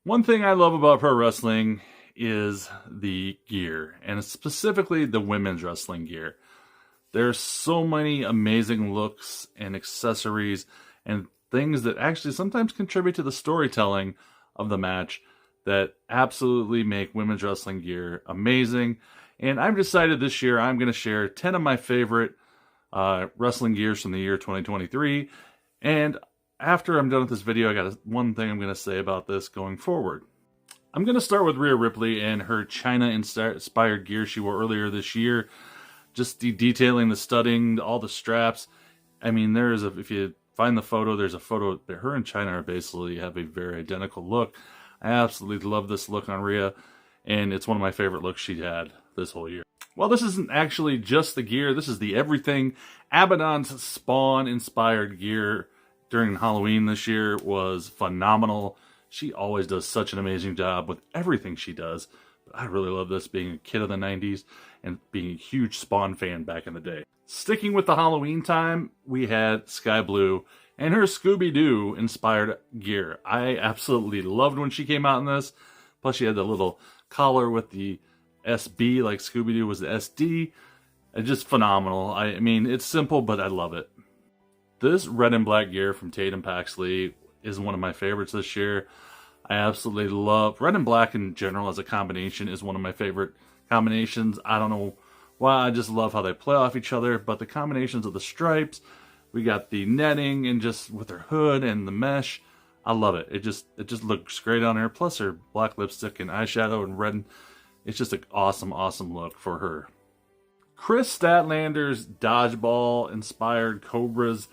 One thing I love about pro wrestling is the gear, and specifically the women's wrestling gear. There's so many amazing looks and accessories and things that actually sometimes contribute to the storytelling of the match that absolutely make women's wrestling gear amazing. And I've decided this year I'm going to share 10 of my favorite wrestling gears from the year 2023. And after I'm done with this video, I got one thing I'm going to say about this going forward. I'm going to start with Rhea Ripley and her China-inspired gear she wore earlier this year. Just detailing the studding, all the straps. I mean, if you find the photo, there's a photo that her and China are basically have a very identical look. I absolutely love this look on Rhea, and it's one of my favorite looks she had this whole year. Well, this isn't actually just the gear. This is the everything. Abaddon's Spawn-inspired gear during Halloween this year was phenomenal. She always does such an amazing job with everything she does. But I really love this, being a kid of the 90s and being a huge Spawn fan back in the day. Sticking with the Halloween time, we had Sky Blue and her Scooby-Doo inspired gear. I absolutely loved when she came out in this. Plus she had the little collar with the SB, like Scooby-Doo was the SD. It's just phenomenal. I mean, it's simple, but I love it. This red and black gear from Tatum Paxley is one of my favorites this year. I absolutely love red and black in general as a combination is one of my favorite combinations. I don't know why, I just love how they play off each other, but the combinations of the stripes, we got the netting and just with her hood and the mesh, I love it. It just looks great on her. Plus her black lipstick and eyeshadow and red, it's just an awesome, awesome look for her. Chris Statlander's dodgeball inspired Cobras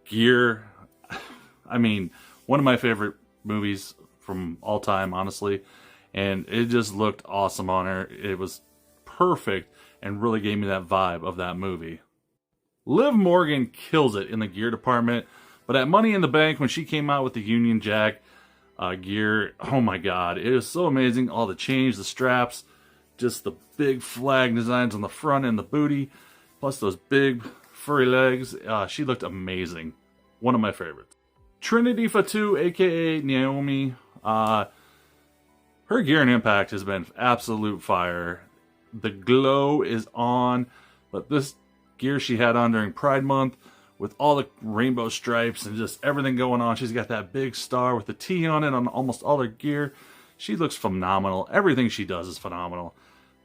gear. I mean, one of my favorite movies from all time, honestly. And it just looked awesome on her. It was perfect and really gave me that vibe of that movie. Liv Morgan kills it in the gear department. But at Money in the Bank, when she came out with the Union Jack gear, oh my god, it was so amazing. All the chains, the straps, just the big flag designs on the front and the booty, plus those big furry legs. She looked amazing. One of my favorites. Trinity Fatu, aka Naomi, her gear and Impact has been absolute fire. The glow is on, but this gear she had on during Pride Month with all the rainbow stripes and just everything going on. She's got that big star with the T on it on almost all her gear. She looks phenomenal. Everything she does is phenomenal.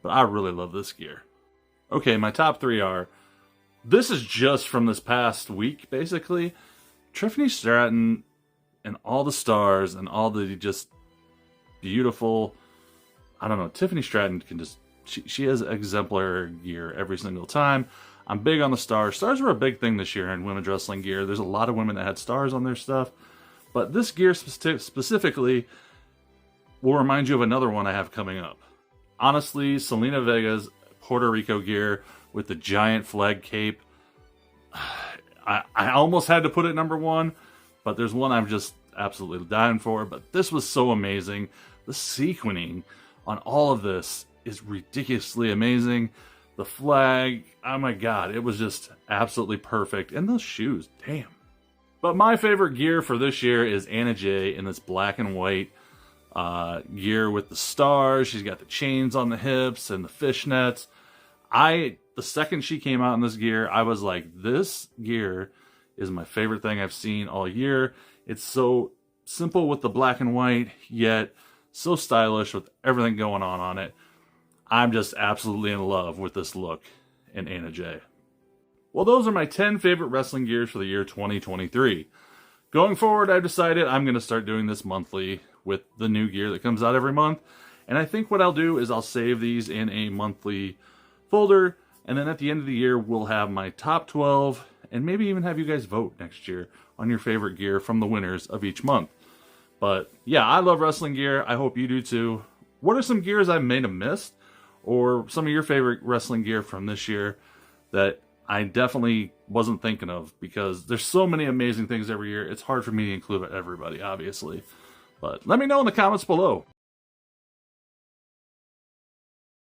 But I really love this gear. Okay, my top three are... This is just from this past week, basically. Tiffany Stratton and all the stars and all the just beautiful... I don't know, Tiffany Stratton can just... She has exemplary gear every single time. I'm big on the stars. Stars were a big thing this year in women's wrestling gear. There's a lot of women that had stars on their stuff. But this gear specifically will remind you of another one I have coming up. Honestly, Selena Vega's Puerto Rico gear with the giant flag cape. I almost had to put it number one, but there's one I'm just absolutely dying for. But this was so amazing. The sequening on all of this is ridiculously amazing. The flag, oh my god, it was just absolutely perfect. And those shoes, damn. But my favorite gear for this year is Anna Jay in this black and white gear with the stars. She's got the chains on the hips and the fishnets. The second she came out in this gear, I was like, this gear is my favorite thing I've seen all year. It's so simple with the black and white, yet so stylish with everything going on it. I'm just absolutely in love with this look in Anna Jay. Well, those are my 10 favorite wrestling gears for the year 2023. Going forward, I've decided I'm going to start doing this monthly with the new gear that comes out every month. And I think what I'll do is I'll save these in a monthly folder. And then at the end of the year, we'll have my top 12 and maybe even have you guys vote next year on your favorite gear from the winners of each month. But yeah, I love wrestling gear. I hope you do too. What are some gears I may have missed? Or some of your favorite wrestling gear from this year that I definitely wasn't thinking of, because there's so many amazing things every year. It's hard for me to include everybody, obviously. But let me know in the comments below.